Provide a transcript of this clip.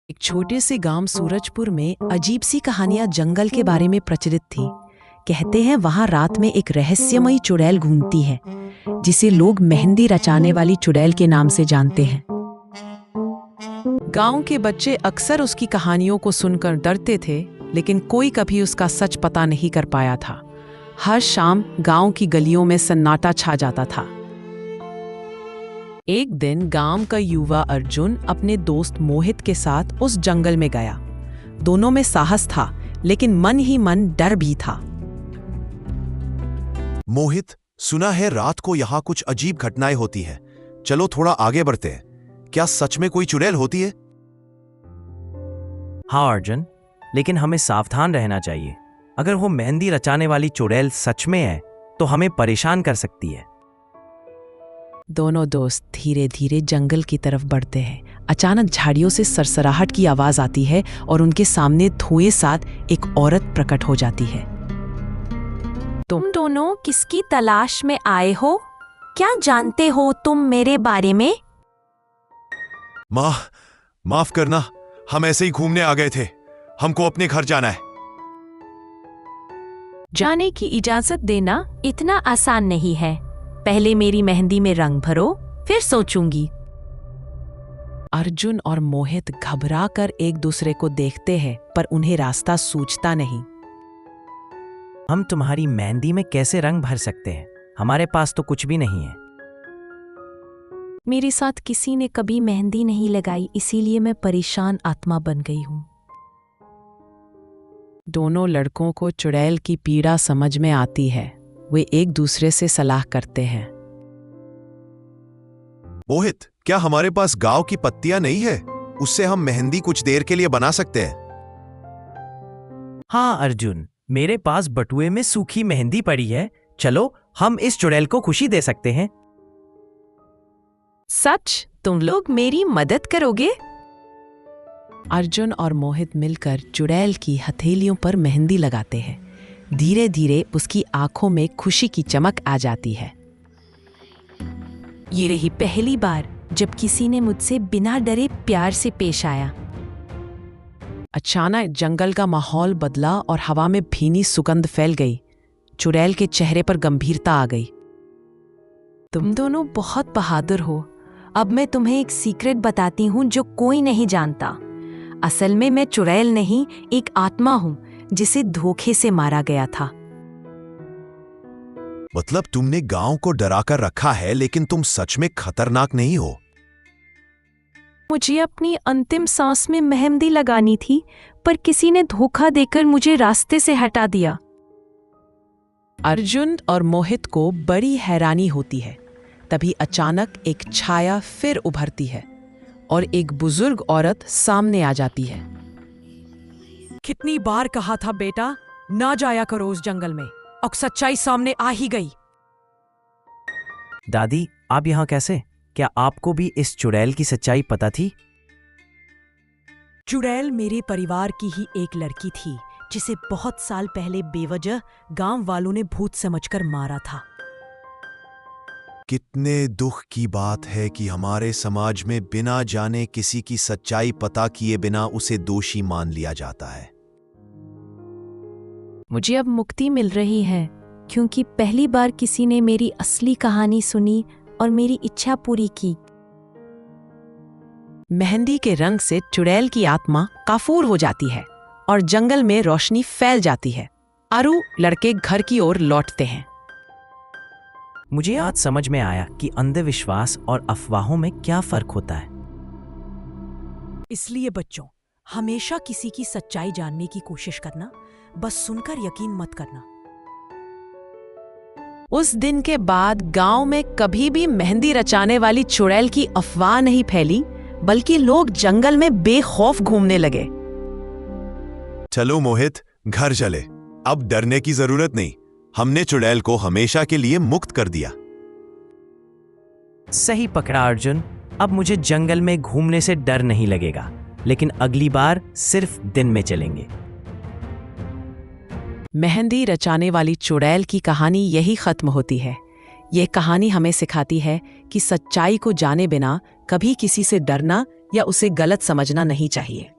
एक छोटे से गांव सूरजपुर में अजीब सी कहानियां जंगल के बारे में प्रचलित थी। कहते हैं वहां रात में एक रहस्यमयी चुड़ैल घूमती है, जिसे लोग मेहंदी रचाने वाली चुड़ैल के नाम से जानते हैं। गांव के बच्चे अक्सर उसकी कहानियों को सुनकर डरते थे, लेकिन कोई कभी उसका सच पता नहीं कर पाया था। हर शाम गांव की गलियों में सन्नाटा छा जाता था। एक दिन गांव का युवा अर्जुन अपने दोस्त मोहित के साथ उस जंगल में गया। दोनों में साहस था, लेकिन मन ही मन डर भी था। मोहित, सुना है रात को यहाँ कुछ अजीब घटनाएं होती हैं। चलो थोड़ा आगे बढ़ते हैं। क्या सच में कोई चुड़ैल होती है? हाँ अर्जुन, लेकिन हमें सावधान रहना चाहिए। अगर वो मेहंदी रचाने वाली चुड़ैल सच में है तो हमें परेशान कर सकती है। दोनों दोस्त धीरे धीरे जंगल की तरफ बढ़ते हैं। अचानक झाड़ियों से सरसराहट की आवाज आती है और उनके सामने धुएं साथ एक औरत प्रकट हो जाती है। तुम दोनों किसकी तलाश में आए हो? क्या जानते हो तुम मेरे बारे में? माफ करना, हम ऐसे ही घूमने आ गए थे। हमको अपने घर जाना है। जाने की इजाजत देना इतना आसान नहीं है। पहले मेरी मेहंदी में रंग भरो, फिर सोचूंगी। अर्जुन और मोहित घबरा कर एक दूसरे को देखते हैं, पर उन्हें रास्ता सूझता नहीं। हम तुम्हारी मेहंदी में कैसे रंग भर सकते हैं? हमारे पास तो कुछ भी नहीं है। मेरे साथ किसी ने कभी मेहंदी नहीं लगाई, इसीलिए मैं परेशान आत्मा बन गई हूं। दोनों लड़कों को चुड़ैल की पीड़ा समझ में आती है। वे एक दूसरे से सलाह करते हैं। मोहित, क्या हमारे पास गांव की पत्तियां नहीं है? उससे हम मेहंदी कुछ देर के लिए बना सकते हैं। हाँ अर्जुन, मेरे पास बटुए में सूखी मेहंदी पड़ी है। चलो हम इस चुड़ैल को खुशी दे सकते हैं। सच? तुम लोग मेरी मदद करोगे? अर्जुन और मोहित मिलकर चुड़ैल की हथेलियों पर मेहंदी लगाते हैं। धीरे धीरे उसकी आंखों में खुशी की चमक आ जाती है। ये रही पहली बार जब किसी ने मुझसे बिना डरे प्यार से पेश आया। अचानक जंगल का माहौल बदला और हवा में भीनी सुगंध फैल गई। चुड़ैल के चेहरे पर गंभीरता आ गई। तुम दोनों बहुत बहादुर हो। अब मैं तुम्हें एक सीक्रेट बताती हूँ जो कोई नहीं जानता। असल में मैं चुड़ैल नहीं, एक आत्मा हूँ जिसे धोखे से मारा गया था। मतलब तुमने गांव को डराकर रखा है, लेकिन तुम सच में खतरनाक नहीं हो। मुझे अपनी अंतिम सांस में मेहंदी लगानी थी, पर किसी ने धोखा देकर मुझे रास्ते से हटा दिया। अर्जुन और मोहित को बड़ी हैरानी होती है। तभी अचानक एक छाया फिर उभरती है और एक बुजुर्ग औरत सामने आ जाती है। कितनी बार कहा था बेटा, ना जाया करो उस जंगल में। और सच्चाई सामने आ ही गई। दादी, आप यहाँ कैसे? क्या आपको भी इस चुड़ैल की सच्चाई पता थी? चुड़ैल मेरे परिवार की ही एक लड़की थी, जिसे बहुत साल पहले बेवजह गांव वालों ने भूत समझकर मारा था। कितने दुख की बात है कि हमारे समाज में बिना जाने किसी की सच्चाई पता किए बिना उसे दोषी मान लिया जाता है। मुझे अब मुक्ति मिल रही है, क्योंकि पहली बार किसी ने मेरी असली कहानी सुनी और मेरी इच्छा पूरी की। मेहंदी के रंग से चुड़ैल की आत्मा काफूर हो जाती है और जंगल में रोशनी फैल जाती है। आरू लड़के घर की ओर लौटते हैं। मुझे आज समझ में आया कि अंधविश्वास और अफवाहों में क्या फर्क होता है। इसलिए बच्चों, हमेशा किसी की सच्चाई जानने की कोशिश करना, बस सुनकर यकीन मत करना। उस दिन के बाद गांव में कभी भी मेहंदी रचाने वाली चुड़ैल की अफवाह नहीं फैली, बल्कि लोग जंगल में बेखौफ घूमने लगे। चलो मोहित, घर चले। अब डरने की जरूरत नहीं। हमने चुड़ैल को हमेशा के लिए मुक्त कर दिया। सही पकड़ा अर्जुन। अब मुझे जंगल में घूमने से डर नहीं लगेगा, लेकिन अगली बार सिर्फ दिन में चलेंगे। मेहंदी रचाने वाली चुड़ैल की कहानी यही खत्म होती है। यह कहानी हमें सिखाती है कि सच्चाई को जाने बिना कभी किसी से डरना या उसे गलत समझना नहीं चाहिए।